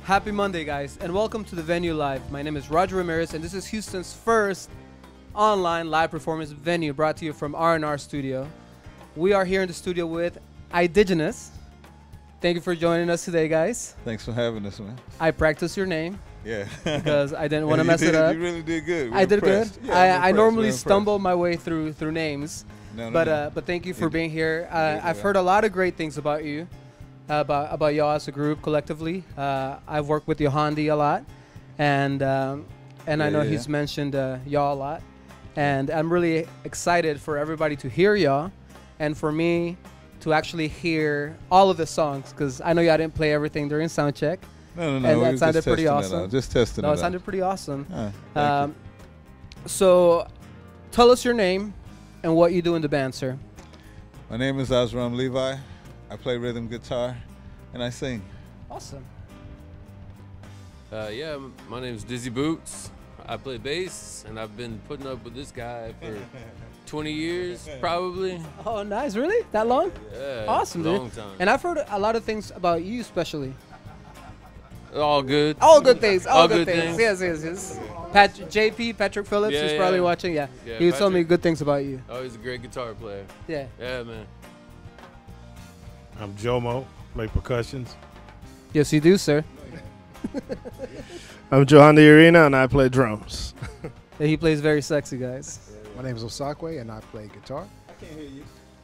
Happy Monday, guys, and welcome to the Venue Live. My name is Roger Ramirez, and this is Houston's first online live performance venue brought to you from R&R Studio. We are here in the studio with IDIGINIS. Thank you for joining us today, guys. Thanks for having us, man. I practiced your name. Yeah. Because I didn't want to mess it up. You really did good. I did good. Yeah, I normally stumble my way through names. No, but thank you for being here. I've heard a lot of great things about you. About y'all as a group collectively. I've worked with Yohandi a lot, and I know he's mentioned y'all a lot, and I'm really excited for everybody to hear y'all, and for me to actually hear all of the songs, because I know y'all didn't play everything during sound check. No. And that sounded pretty awesome. Just testing it out. No, it sounded pretty awesome. Thank you. So, tell us your name and what you do in the band, sir. My name is Azram Levi. I play rhythm guitar, and I sing. Awesome. Yeah, my name is Dizzy Boots. I play bass, and I've been putting up with this guy for 20 years, probably. Oh, nice. Really? That long? Yeah. Awesome, long dude. time. And I've heard a lot of things about you, especially. All good. All good things. All good things. Yes. Patrick Phillips is probably watching. Yeah. He was telling me good things about you. Oh, he's a great guitar player. Yeah. Yeah, man. I'm Jomo, play percussions. Yes, you do, sir. I'm Johandy Arena, and I play drums. Yeah, he plays very sexy, guys. My name is Osakwe, and I play guitar. I can't hear you.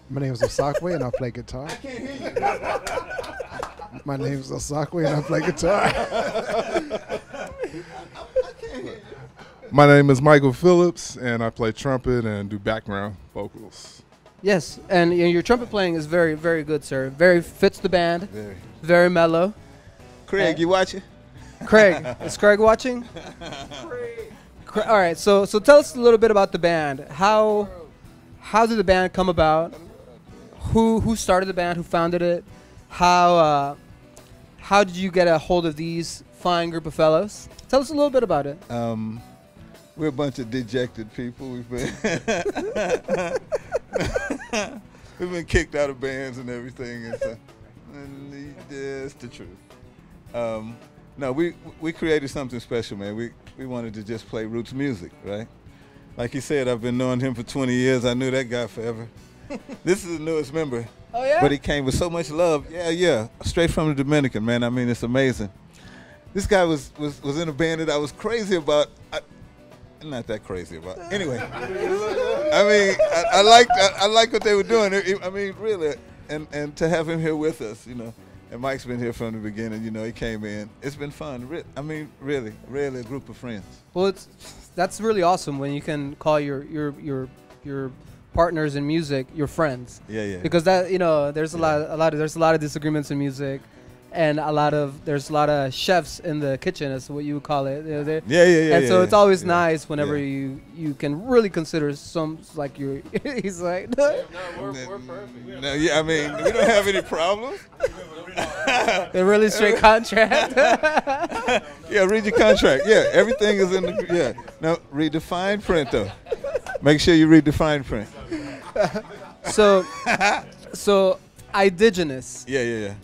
My name is Osakwe, and I play guitar. I can't hear you. My name is Osakwe, and I play guitar. I can't hear you. My name is Michael Phillips, and I play trumpet and do background vocals. Yes, and your trumpet playing is very, very good, sir. Very fits the band. Very. Very mellow. Craig, you watching? Craig, is Craig watching? All right, so tell us a little bit about the band. How did the band come about? Who started the band? Who founded it? How did you get a hold of these fine group of fellows? Tell us a little bit about it. We're a bunch of dejected people. We've been we've been kicked out of bands and everything, and that's the truth. No, we created something special, man. We wanted to just play roots music, right? Like he said, I've been knowing him for 20 years. I knew that guy forever. This is the newest member. Oh yeah. But he came with so much love. Yeah, straight from the Dominican, man. I mean, it's amazing. This guy was in a band that I was crazy about. Not that crazy about. Anyway, I mean, I like what they were doing. I mean, really, and to have him here with us, you know. And Mike's been here from the beginning. You know, he came in. It's been fun. I mean, really a group of friends. Well, that's really awesome when you can call your partners in music your friends. Yeah. Because that, you know, there's a lot of disagreements in music. And there's a lot of chefs in the kitchen, is what you would call it. You know, Yeah. And so it's always nice whenever you can really consider some, like you're. He's like, No, we're perfect. No, yeah, I mean, we don't have any problems. a really straight contract. Yeah, read your contract. Yeah, everything is in the. Yeah. Now read the fine print though. Make sure you read the fine print. So IDIGINIS. Yeah.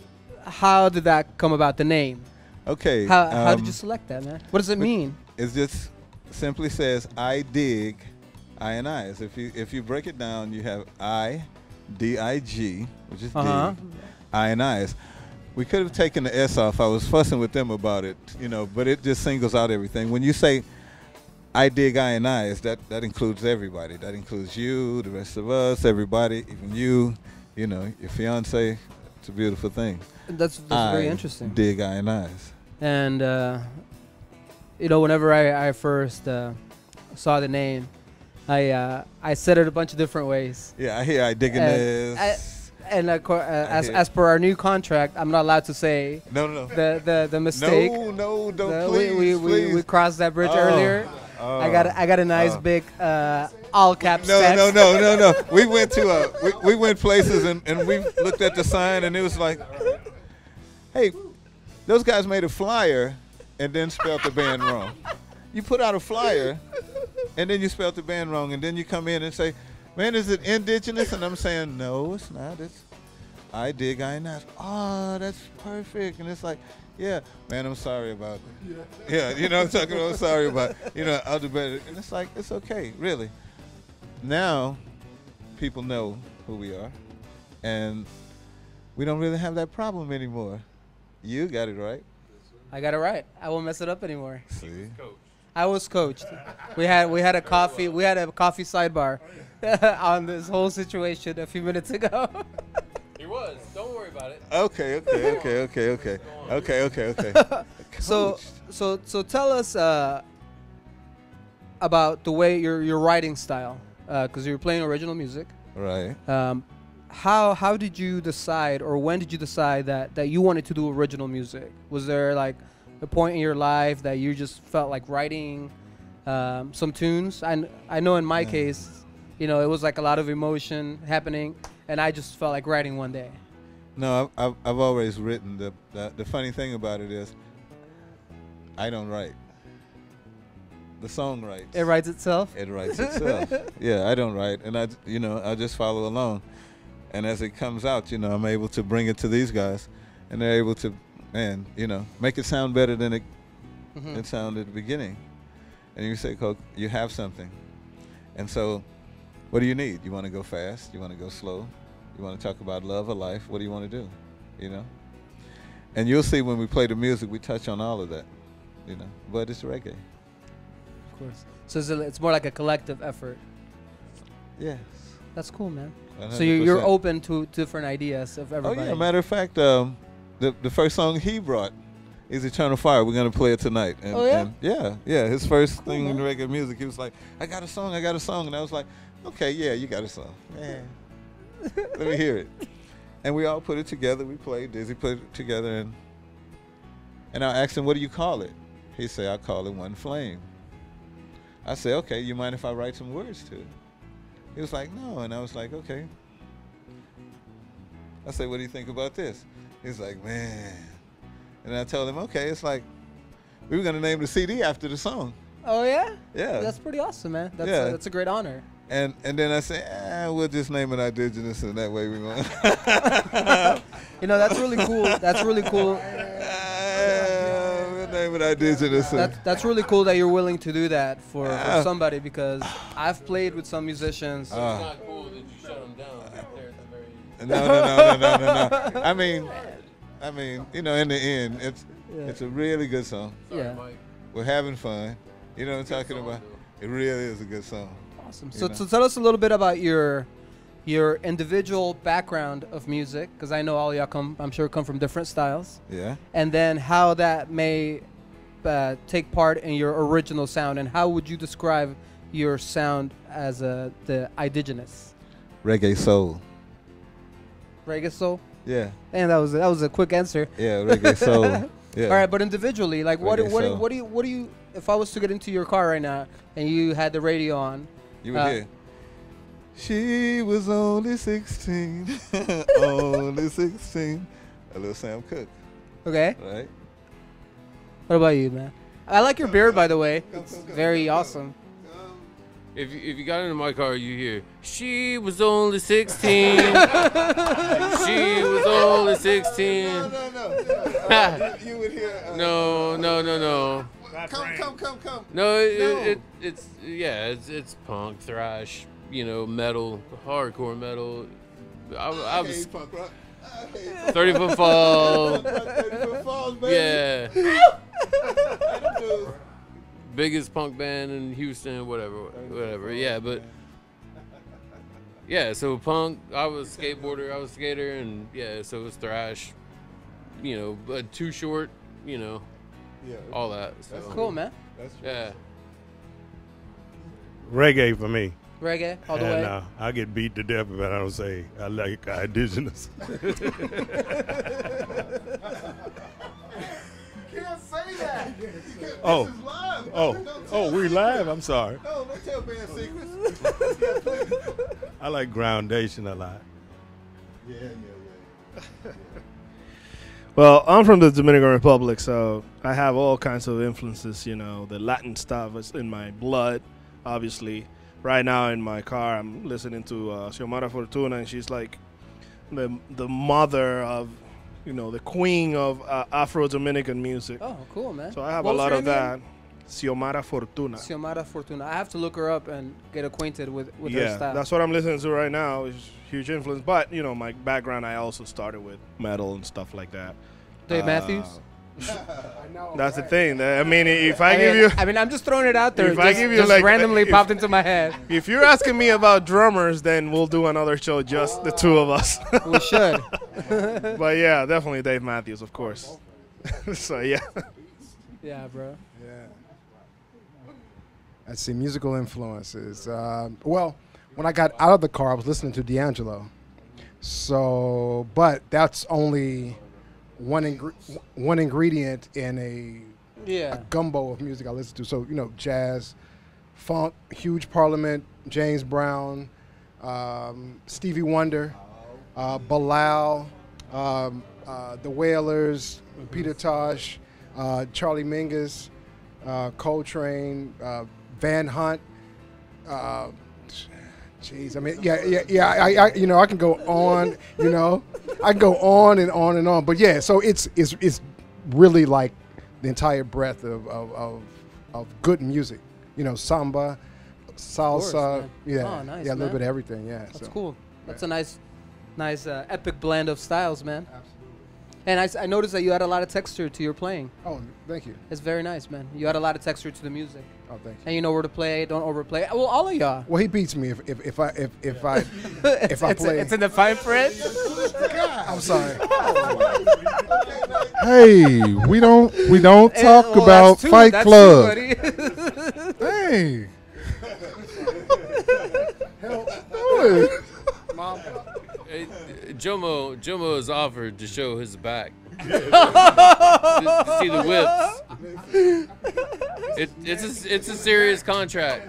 How did that come about, the name? Okay. How did you select that, man? What does it mean? It just simply says I dig INIs. If you break it down, you have IDIG, which is dig, INIs. We could have taken the S off. I was fussing with them about it, you know, but it just singles out everything. When you say I dig INIs, that includes everybody. That includes you, the rest of us, everybody, even you know, your fiance. It's a beautiful thing. That's very interesting. Dig INIs. And you know, whenever I first saw the name, I said it a bunch of different ways. Yeah, I hear IDIGINIS. And as per our new contract, I'm not allowed to say No. the mistake. No, don't please. We crossed that bridge earlier. I got a nice big all caps text. No. We went to we went places and we looked at the sign and it was like, hey, those guys made a flyer and then spelled the band wrong. You put out a flyer and then you spelled the band wrong, and then you come in and say, man, is it indigenous? And I'm saying, no, it's not. It's I dig INIS. Oh, that's perfect. And it's like, yeah, man, I'm sorry about it. Yeah, you know what I'm talking about? I'm sorry about it. You know, I'll do better. And it's like, it's okay, really. Now, people know who we are, and we don't really have that problem anymore. You got it right. I got it right. I won't mess it up anymore. See? I was coached. We had a coffee sidebar on this whole situation a few minutes ago. He was. Don't worry about it. Okay. So tell us about the way your writing style, because you're playing original music. Right. How did you decide, or when did you decide that you wanted to do original music? Was there like a point in your life that you just felt like writing some tunes? I know in my case, you know, it was like a lot of emotion happening, and I just felt like writing one day. No, I've always written. The funny thing about it is, I don't write. The song writes. It writes itself? It writes itself. Yeah, I don't write, and I just follow along. And as it comes out, you know, I'm able to bring it to these guys, and they're able to, make it sound better than it sounded at the beginning. And you say, Coke, you have something. And so, what do you need? You want to go fast? You want to go slow? You want to talk about love or life? What do you want to do? You know? And you'll see when we play the music, we touch on all of that, you know. But it's reggae. Of course. So it's more like a collective effort. Yes. That's cool, man. 100%. So you're open to different ideas of everybody. Oh, yeah. Matter of fact, the first song he brought is Eternal Fire. We're going to play it tonight. And, oh, yeah? And yeah. His first thing in reggae music, he was like, I got a song. And I was like, okay, yeah, you got a song. Man. Let me hear it. And we all put it together. We played. Dizzy put it together. And I asked him, what do you call it? He said, I call it One Flame. I said, okay, you mind if I write some words to it? He was like, no. And I was like, okay. I said, what do you think about this? He's like, man. And I told him, okay, it's like, we were going to name the CD after the song. Oh, yeah? Yeah. That's pretty awesome, man. That's a great honor. And then I said, we'll just name it Indigenous, and that way we won't. You know, that's really cool. That's really cool. We'll name it Indigenous. That's really cool that you're willing to do that for somebody, because I've played with some musicians. It's not cool that you shut them down right there at the very No. I mean, you know, in the end, it's a really good song. Yeah. We're having fun. You know what I'm talking about? It really is a good song. Awesome. So tell us a little bit about your individual background of music, because I know all y'all I'm sure come from different styles. Yeah. And then how that may take part in your original sound, and how would you describe your sound as the IDIGINIS? Reggae soul. Reggae soul? Yeah. And that was a quick answer. Yeah, reggae soul. Yeah. All right, but individually, like what do Reggae you if I was to get into your car right now and you had the radio on, you would hear. She was only 16, only 16. A little Sam Cooke. Okay. Right. What about you, man? I like your beard, by the way. It's very awesome. If you got into my car, you hear, she was only 16. She was only 16. No. You would hear. No. Come. No, it's punk, thrash, you know, metal, hardcore metal. I was punk rock. 30-foot Fall. 30-foot Falls, baby. Yeah. Biggest punk band in Houston, whatever. Yeah, but yeah, so punk. I was a skateboarder. I was a skater, and yeah, so it was thrash. You know, but Too Short. You know, all that. So. That's cool, man. That's true. Yeah. Reggae for me. Reggae all the way. And I get beat to death if I don't say I like indigenous. Can't say that. Oh. This is live. Oh, we live. I'm sorry. No, don't tell band secrets. I like groundation a lot. Yeah. Well, I'm from the Dominican Republic, so I have all kinds of influences. You know, the Latin stuff is in my blood, obviously. Right now in my car, I'm listening to Xiomara Fortuna, and she's like the mother of, the queen of Afro-Dominican music. Oh, cool, man. So I have What a was lot her of name that. Xiomara Fortuna. Xiomara Fortuna. I have to look her up and get acquainted with her style. That's what I'm listening to right now. It's huge influence. But, my background, I also started with metal and stuff like that. Dave Matthews? I know. That's the thing. I mean, if I give you... I mean, I'm just throwing it out there. If I give you, just randomly popped into my head. If you're asking me about drummers, then we'll do another show, just the two of us. We should. But yeah, definitely Dave Matthews, of course. So yeah. Yeah, bro. Yeah. Let's see, musical influences. Well, when I got out of the car, I was listening to D'Angelo. So, but that's only one ingredient in a gumbo of music I listen to. So, jazz, funk, Huge Parliament, James Brown, Stevie Wonder, Bilal, the Wailers, Peter Tosh, Charlie Mingus, Coltrane, Van Hunt. Jeez, I mean, I can go on, I can go on and on and on. But yeah, so it's really like the entire breadth of good music. Samba, salsa, course, yeah, oh, nice, a little man. bit of everything. Yeah, That's so. cool. That's a nice epic blend of styles, man. Absolutely. And I noticed that you had a lot of texture to your playing. Oh, thank you. It's very nice, man. You had a lot of texture to the music. Oh, thank you. And you know where to play. Don't overplay. Well, all of y'all. Well, he beats me if I play. It's in the fine print. I'm sorry. Hey, we don't talk about Fight Club. Hey. Mom. Hey, Jomo has offered to show his back. to see the whips. It's a serious contract.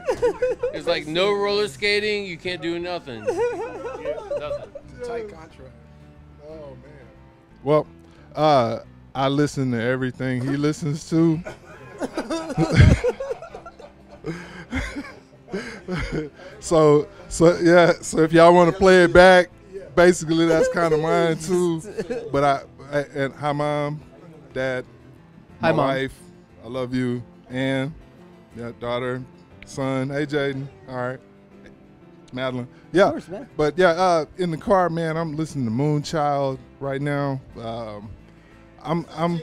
It's like no roller skating. You can't do nothing. Nothing. Tight contract. Oh man. Well, I listen to everything he listens to. So if y'all want to play it back, basically that's kind of mine too. But and hi mom, dad, Hi, my Mom. wife, I love you, and daughter, son, hey Jaden, all right, Madeline, yeah. Of course, man. But yeah, in the car, man, I'm listening to Moonchild right now. I'm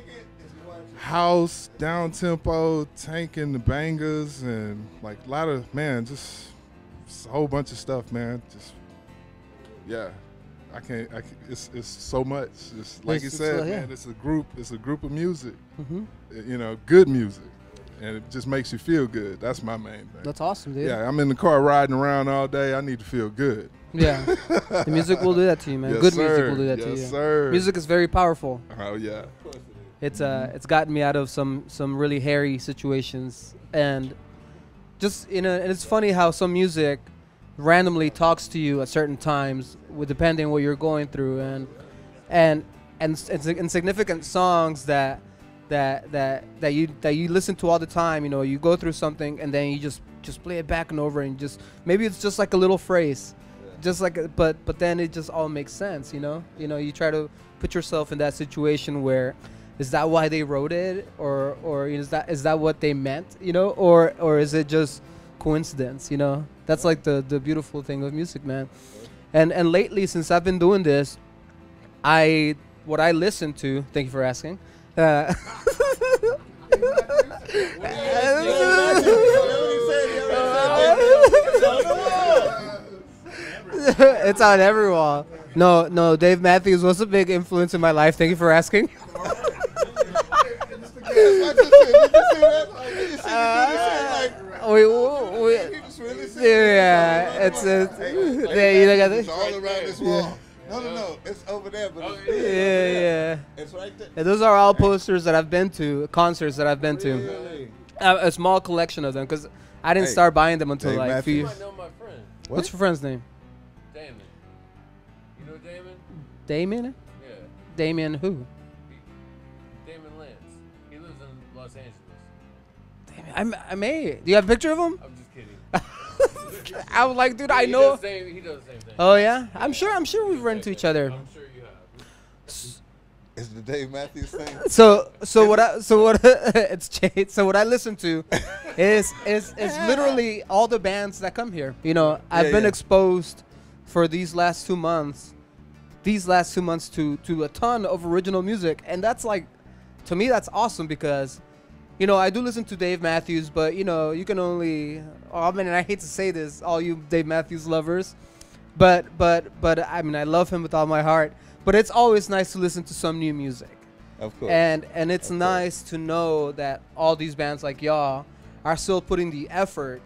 house, down tempo, tanking the bangers, and like a lot of just a whole bunch of stuff, man. Just yeah, I can't. It's so much. Just like you said, man. It's a group of music. Mm-hmm. Good music, and it just makes you feel good. That's my main thing. That's awesome, dude. Yeah, I'm in the car riding around all day. I need to feel good. Yeah. The music will do that to you, man. Yes, Good sir. music will do that to you. Yes, sir. Music is very powerful. Oh yeah. It's gotten me out of some really hairy situations, and just and it's funny how some music randomly talks to you at certain times, depending what you're going through, and insignificant songs that you listen to all the time. You go through something and then you just play it back and over, and maybe it's just like a little phrase, just like but then it just all makes sense. You try to put yourself in that situation where, is that why they wrote it, or is that what they meant, or is it just coincidence? That's like the beautiful thing of music, man. And lately, since I've been doing this, what I listen to. Thank you for asking. It's on every wall. No, Dave Matthews was a big influence in my life. Thank you for asking. It's all around this wall. No, it's over there. But Yeah. It's right there. Yeah, those are all posters that I've been to, concerts that I've been to. Really? A small collection of them, because I didn't Hey, start buying them until Dave like a few You years. might know my friend, What's your friend's name? Damon. You know Damon? Damien? Yeah. Damien who? Damon Lance. He lives in Los Angeles. Damien. I may. Do you have a picture of him? I'm just kidding. I was like, dude, I He know. does the same thing. Oh yeah, I'm sure we've run into each other. I'm sure you have. Is the Dave Matthews thing? So what it's changed. So what I listen to is literally all the bands that come here. You know, I've been exposed for these last 2 months. To a ton of original music, and that's like, to me, that's awesome because, you know, I do listen to Dave Matthews, but you know, you can only. Oh, I mean, I hate to say this, all you Dave Matthews lovers, but I mean, I love him with all my heart. But it's always nice to listen to some new music. Of course. And it's nice to know that all these bands like y'all are still putting the effort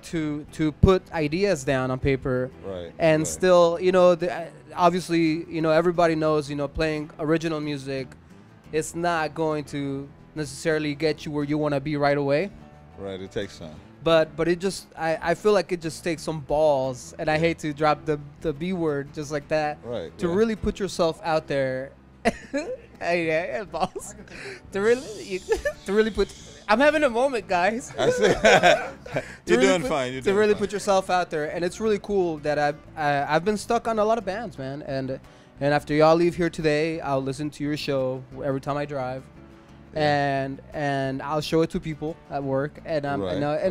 to put ideas down on paper. Right. And still, you know, obviously, you know, everybody knows, you know, playing original music, it's not going to necessarily get you where you want to be right away. Right. It takes time. But it just, I feel like it just takes some balls, and I hate to drop the B word just like that. Right. To really put yourself out there. yeah, balls. to really put. I'm having a moment, guys. I see. You're doing fine. You're doing to really fine. put yourself out there, and it's really cool that I've been stuck on a lot of bands, man. And after y'all leave here today, I'll listen to your show every time I drive. And I'll show it to people at work, and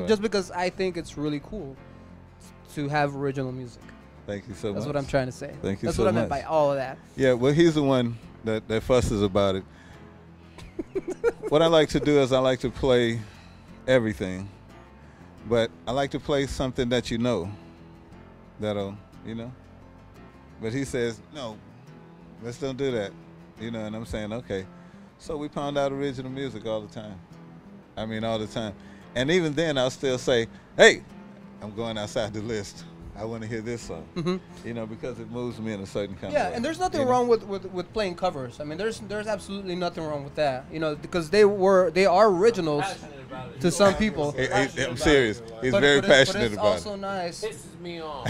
just because I think it's really cool to have original music. Thank you so much. That's what I'm trying to say. Thank you That's so what much. I meant by all of that. Yeah, well, he's the one that fusses about it. What I like to do is I like to play everything, but I like to play something that you know, that'll, you know. But he says, no, let's don't do that, you know, and I'm saying, okay. So we pound out original music all the time. I mean, all the time. And even then, I'll still say, hey, I'm going outside the list. I want to hear this song, you know, because it moves me in a certain kind of way. Yeah, and there's nothing wrong with playing covers. I mean, there's absolutely nothing wrong with that, you know, because they are originals to some people. I'm serious. He's very passionate about it. But it's also nice. Pisses me off.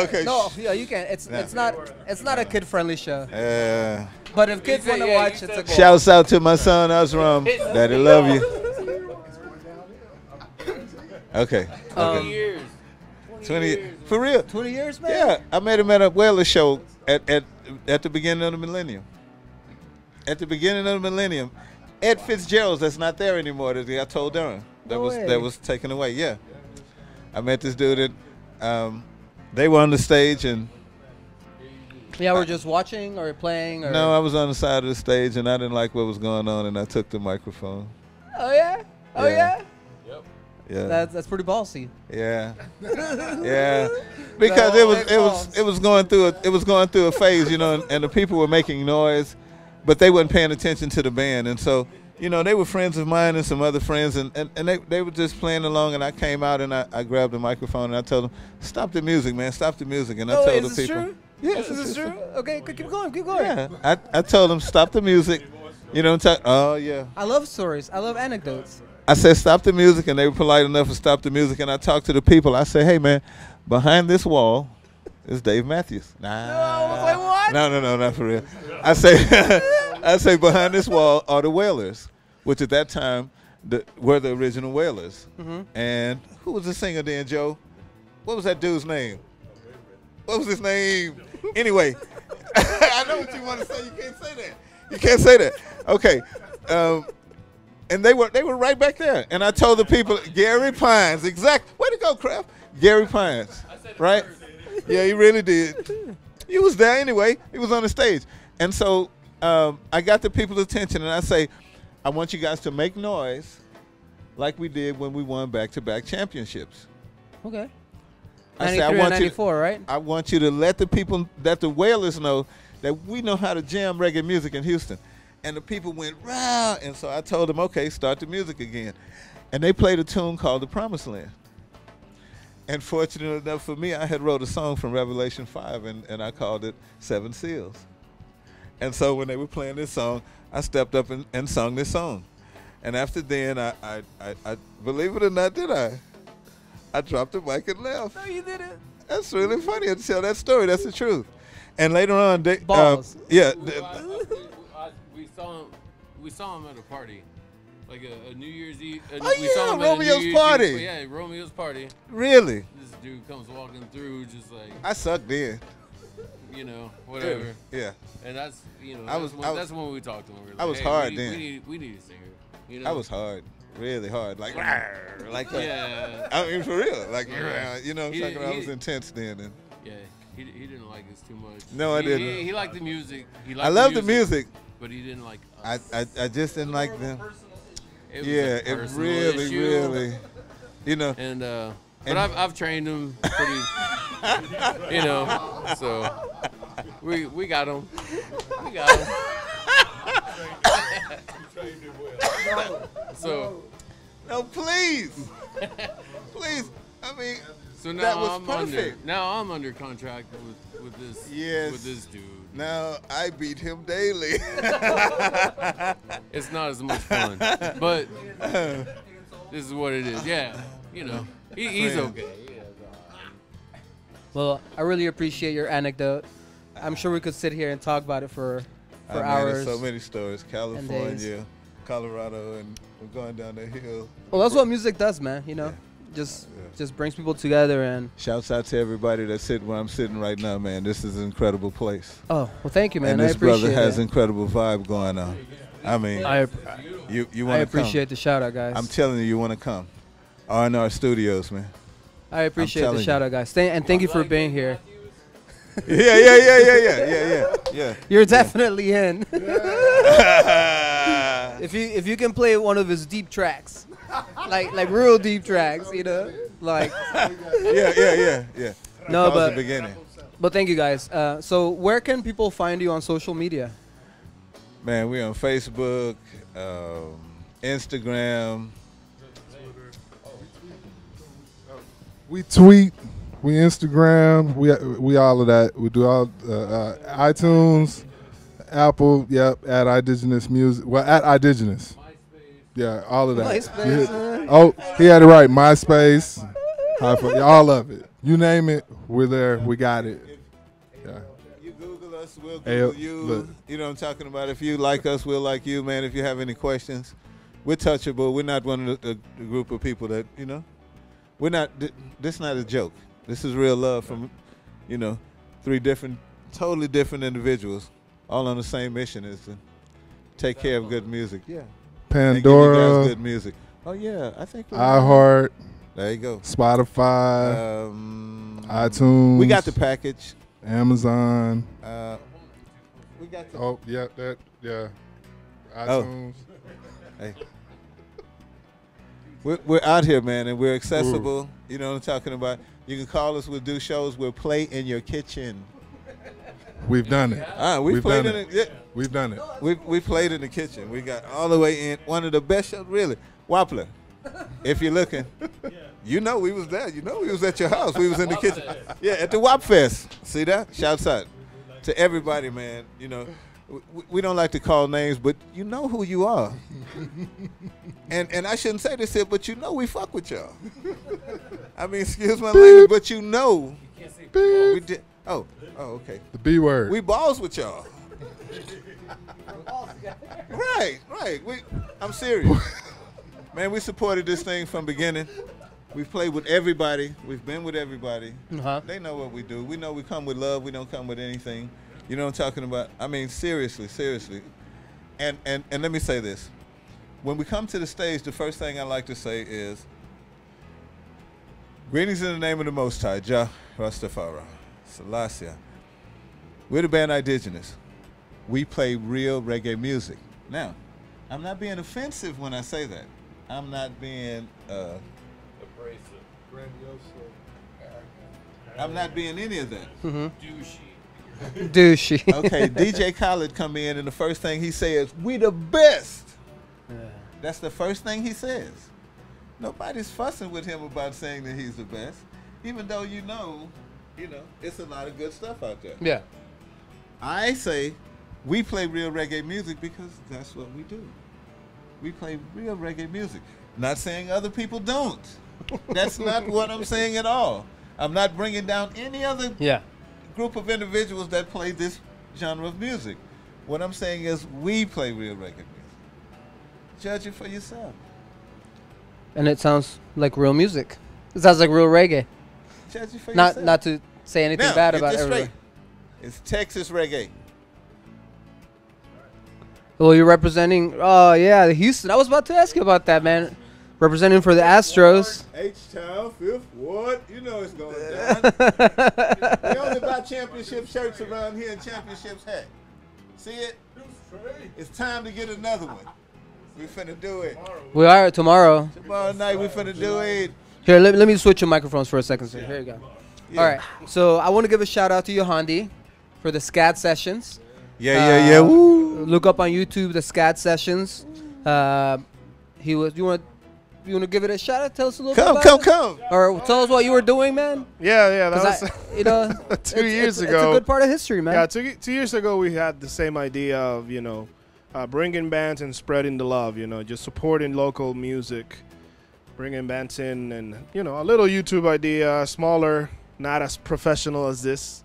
Okay. No, yeah, you can. It's not a kid friendly show. But if kids He said, want to yeah, watch, he it's a said- goal. Shouts out to my son Azram. Daddy love you. Okay. 20 years. 20 years. For real. 20 years, man. Yeah, I met him at a Weller show at the beginning of the millennium. At the beginning of the millennium, Ed Fitzgerald's that's not there anymore. That I told Darren that was taken away. Yeah, I met this dude at they were on the stage and Yeah, we're just watching or playing. Or no, I was on the side of the stage and I didn't like what was going on and I took the microphone. Oh yeah. Oh Yeah. yeah. Yeah. That's pretty ballsy. Yeah, yeah, because it was going through a phase, you know, and the people were making noise, but they weren't paying attention to the band, and so, you know, they were friends of mine and some other friends, and they were just playing along, and I came out and I grabbed the microphone and I told them, stop the music, man, stop the music, and I told the people, true? yes, Is this true? Okay, keep going. yeah, I told them stop the music, you know, oh yeah. I love stories. I love anecdotes. I said, stop the music, and they were polite enough to stop the music, and I talked to the people. I said, hey, man, behind this wall is Dave Matthews. No, I was like, what? No, not for real. I say behind this wall are the Wailers, which at that time were the original Wailers. And who was the singer then, Joe? What was that dude's name? What was his name? Anyway, I know what you want to say. You can't say that. You can't say that. Okay. And they were right back there. And I told the people, Gary Pines, exact. Way to go, Kraft. Gary Pines, right? Yeah, he really did. He was there anyway. He was on the stage. And so I got the people's attention, and I say, I want you guys to make noise like we did when we won back-to-back championships. Okay. I 93 and 94, right? I want you to let the people, that the Wailers know that we know how to jam reggae music in Houston. And the people went, rah! And so I told them, okay, start the music again. And they played a tune called The Promised Land. And fortunate enough for me, I had wrote a song from Revelation 5, and I called it Seven Seals. And so when they were playing this song, I stepped up and sung this song. And after then, I believe it or not, did I dropped the mic and left. No, you didn't. That's really funny to tell that story. That's the truth. And later on, they, Balls. yeah. We saw him at a party, like a New Year's Eve. We saw him at Romeo's party. Yeah, Romeo's party. Really? This dude comes walking through, just like I sucked in. You know, whatever. Yeah. And that's that's when we talked to him. Like, I was hey, hard we then. We need a singer. You know? I was hard, really hard, like that. Yeah. I mean, for real, like you know, what I'm talking about. I was intense then. And yeah, he didn't like us too much. No, I didn't. He liked the music. I love the music, but he didn't like us. I just didn't like them. It was it really, you know. And but I've trained him pretty, you know. So we got him. We got him. So no, please. I mean, so now that was perfect. I'm under contract with this dude. Now I beat him daily. It's not as much fun, but this is what it is. Yeah, you know, he's okay. Well, I really appreciate your anecdote. I'm sure we could sit here and talk about it for hours. There's so many stories. California, Colorado, and we're going down the hill. Well, that's what music does, man. You know, just brings people together. And shouts out to everybody that's sitting where I'm sitting right now, man. This is an incredible place. Oh, well, thank you, man. And I this appreciate brother has it. Incredible vibe going on. I mean, you want to come. I appreciate the shout out, guys. I'm telling you want to come. R&R Studios, man. I appreciate the shout out, guys. And thank you for being here. Yeah. You're definitely in. If you can play one of his deep tracks, like real deep tracks, you know, like. Yeah. No, but the beginning. But thank you, guys. So where can people find you on social media? Man, we're on Facebook, Instagram. We tweet, we Instagram, we all of that. We do all iTunes, Apple, at IDIGINIS Music. Well, at IDIGINIS. Yeah, all of that. MySpace. He had it right. MySpace, all of it. You name it, we're there. We got it. Yeah. You Google us, we'll Google you. Look. You know what I'm talking about. If you like us, we'll like you, man. If you have any questions, we're touchable. We're not one of the group of people that, you know. We're not. This is not a joke. This is real love from, you know, 3 totally different individuals, all on the same mission: is to take care of good music. Yeah. Pandora. And give you guys good music. Oh yeah, I think. iHeart. There you go. Spotify. iTunes. We got the package. Amazon. We got the. Oh yeah, iTunes. Oh. Hey. We're out here, man, and we're accessible. Ooh. You know what I'm talking about? You can call us. We'll do shows. We'll play in your kitchen. We've done it. We've played in it. Yeah. We've done it. We played in the kitchen. We got all the way in. One of the best shows, really. Wappler. If you're looking, you know we was there. You know we was at your house. We was in the kitchen. Yeah, at the WAP Fest. See that? Shouts out to everybody, man. You know. We don't like to call names, but you know who you are. and I shouldn't say this here, but you know we fuck with y'all. I mean, excuse my language, but you know. We did. Oh, okay. The B word. We balls with y'all. Right. I'm serious. Man, we supported this thing from beginning. We've played with everybody. We've been with everybody. They know what we do. We know we come with love. We don't come with anything. You know what I'm talking about? I mean, seriously. And let me say this. When we come to the stage, the first thing I like to say is, greetings in the name of the Most High, Jah Rastafari, Selassie. We're the band IDIGINIS. We play real reggae music. Now, I'm not being offensive when I say that. I'm not being abrasive, grandioso. I'm not being any of that. Douchey. Okay, DJ Khaled come in, and the first thing he says, "We the best." Yeah. That's the first thing he says. Nobody's fussing with him about saying that he's the best, even though you know, it's a lot of good stuff out there. Yeah. I say we play real reggae music because that's what we do. We play real reggae music. Not saying other people don't. That's not what I'm saying at all. I'm not bringing down any other group of individuals that play this genre of music. What I'm saying is we play real reggae music. Judge it for yourself. And it sounds like real music. It sounds like real reggae. Judge it for yourself. Not to say anything bad about everyone. It's Texas reggae. Well, you're representing. Oh yeah, the Houston. I was about to ask you about that, man. Representing for the Astros. H-Town, Fifth Ward. You know it's going down. We only buy championship shirts around here and championships hat. See it? It's time to get another one. We finna do it. We are tomorrow. Tomorrow night we finna do it. Here, let me switch your microphones for a second. So here you go. Yeah. All right. So I want to give a shout out to Yohandi for the SCAD sessions. Yeah. Woo. Look up on YouTube the SCAD sessions. He was. You want to give it a shout out? Tell us a little bit about it? Come. Or tell us what you were doing, man. Yeah, that was 2 years ago. It's a good part of history, man. Yeah, 2 years ago we had the same idea of bringing bands and spreading the love. Just supporting local music, bringing bands in, and a little YouTube idea, smaller, not as professional as this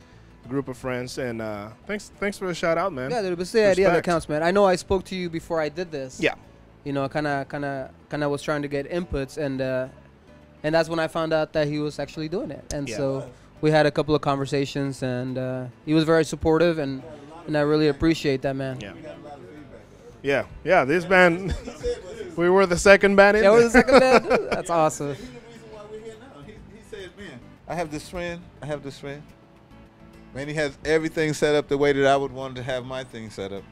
group of friends. And thanks for the shout out, man. Yeah, it's the idea that counts, man. I know I spoke to you before I did this. Yeah. Kind of was trying to get inputs, and that's when I found out that he was actually doing it. And so we had a couple of conversations, and he was very supportive, and I really appreciate that, man. Yeah. This band, we were the second band in. Yeah, we're the second band. That's awesome. He's the reason why we're here now. He said, man, I have this friend. Man, he has everything set up the way that I would want to have my thing set up.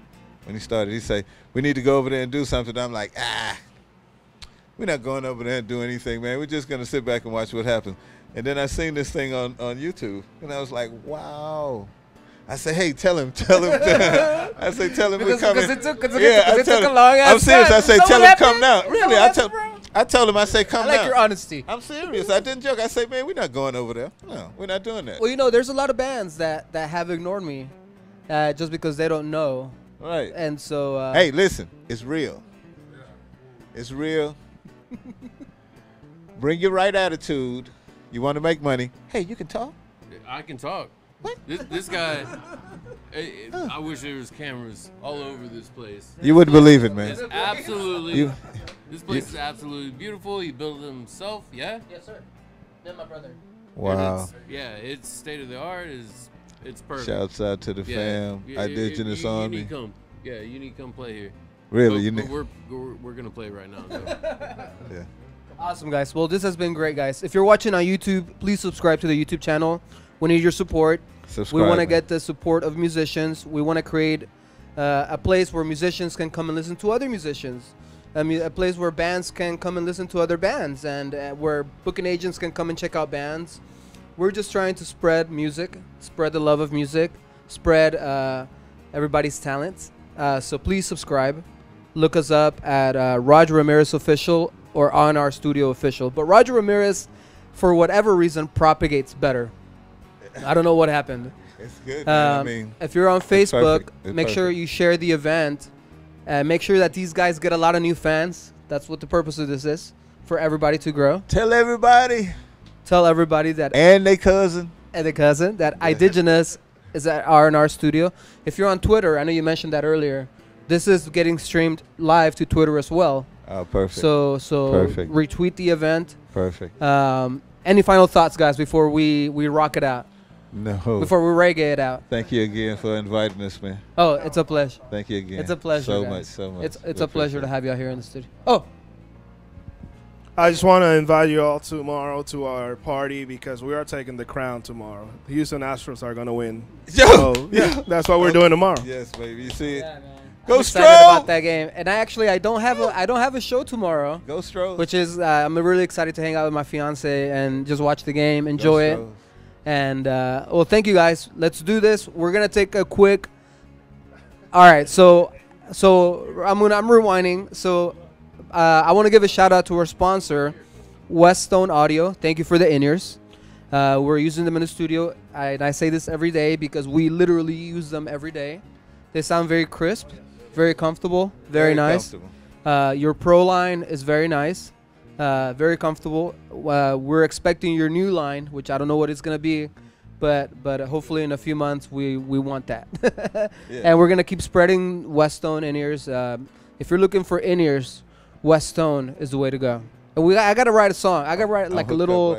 When he started, he say, we need to go over there and do something. I'm like, we're not going over there and do anything, man. We're just going to sit back and watch what happens. And then I seen this thing on YouTube, and I was like, wow. I say, hey, tell him. I say, tell him we're coming. Because it took a long ass I'm serious. time. I say, tell him come now. Really, I told him, I say, come now. I like your honesty. I'm serious. I didn't joke. I say, man, we're not going over there. No, we're not doing that. Well, there's a lot of bands that have ignored me just because they don't know. Right. And so hey, listen, it's real. It's real. Bring your right attitude. You want to make money. Hey, you can talk. I can talk. What? This guy, I wish there was cameras all over this place. You wouldn't believe it, man. It's absolutely, this place is absolutely beautiful. He built it himself, yeah? Yes, sir. Me and my brother. Wow. It's state of the art. It's perfect. Shouts out to the fam. IDIGINIS Army. You need to come. Yeah, you need to come play here. Really? But we're gonna play right now. Yeah. Awesome, guys. Well, this has been great, guys. If you're watching on YouTube, please subscribe to the YouTube channel. We need your support. Subscribe, we want to get the support of musicians. We want to create a place where musicians can come and listen to other musicians. A place where bands can come and listen to other bands, and where booking agents can come and check out bands. We're just trying to spread music, spread the love of music, spread everybody's talents. So please subscribe. Look us up at Roger Ramirez Official or On Our Studio Official. But Roger Ramirez, for whatever reason, propagates better. I don't know what happened. It's good, man. I mean, if you're on Facebook, make perfect. sure you share the event. Make sure that these guys get a lot of new fans. That's what the purpose of this is, for everybody to grow. Tell everybody. Tell everybody that and their cousin. that IDIGINIS is at R&R Studio. If you're on Twitter, I know you mentioned that earlier. This is getting streamed live to Twitter as well. Oh, perfect. So Perfect. retweet the event. Perfect. Any final thoughts, guys, before we rock it out? No. Before we reggae it out. Thank you again for inviting us, man. Oh, it's a pleasure. Thank you again. It's a pleasure. So guys. much. It's a pleasure to have you out here in the studio. Oh. I just want to invite you all tomorrow to our party because we are taking the crown tomorrow. The Houston Astros are going to win. So, yeah, that's what we're doing tomorrow. Yes, baby. You see it? Yeah, man. Go I'm excited Stro! about that game. And I don't have a show tomorrow. Go Stro! Which is I'm really excited to hang out with my fiance and just watch the game, enjoy it. And well, thank you guys. Let's do this. We're gonna take a quick. All right, so I'm rewinding. So I want to give a shout out to our sponsor, Westone Audio. Thank you for the in-ears. We're using them in the studio. I say this every day because we literally use them every day. They sound very crisp, very comfortable, very nice. Your Pro line is very nice, very comfortable. We're expecting your new line, which I don't know what it's gonna be, but hopefully in a few months we want that. Yeah. And we're gonna keep spreading Westone in-ears. If you're looking for in-ears Westone is the way to go. And I gotta write a song. I gotta write like a little,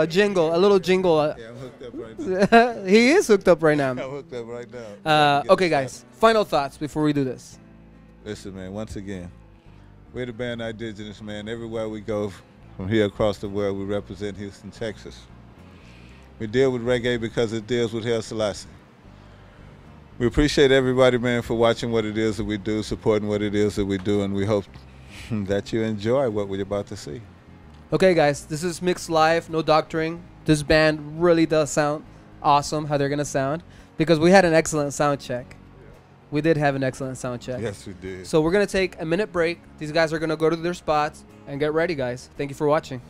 jingle, a little jingle. Yeah, I'm hooked up right now. He is hooked up right now. I'm hooked up right now. Okay, guys. Final thoughts before we do this. Listen, man. Once again, we're the band IDIGINIS, man. Everywhere we go, from here across the world, we represent Houston, Texas. We deal with reggae because it deals with Haile Selassie. We appreciate everybody, man, for watching what it is that we do, supporting what it is that we do, and we hope that you enjoy what we're about to see. Okay, guys, this is mixed live, no doctoring. This band really does sound awesome, how they're going to sound, because we had an excellent sound check. We did have an excellent sound check. Yes, we did. So we're going to take a minute break. These guys are going to go to their spots and get ready, guys. Thank you for watching.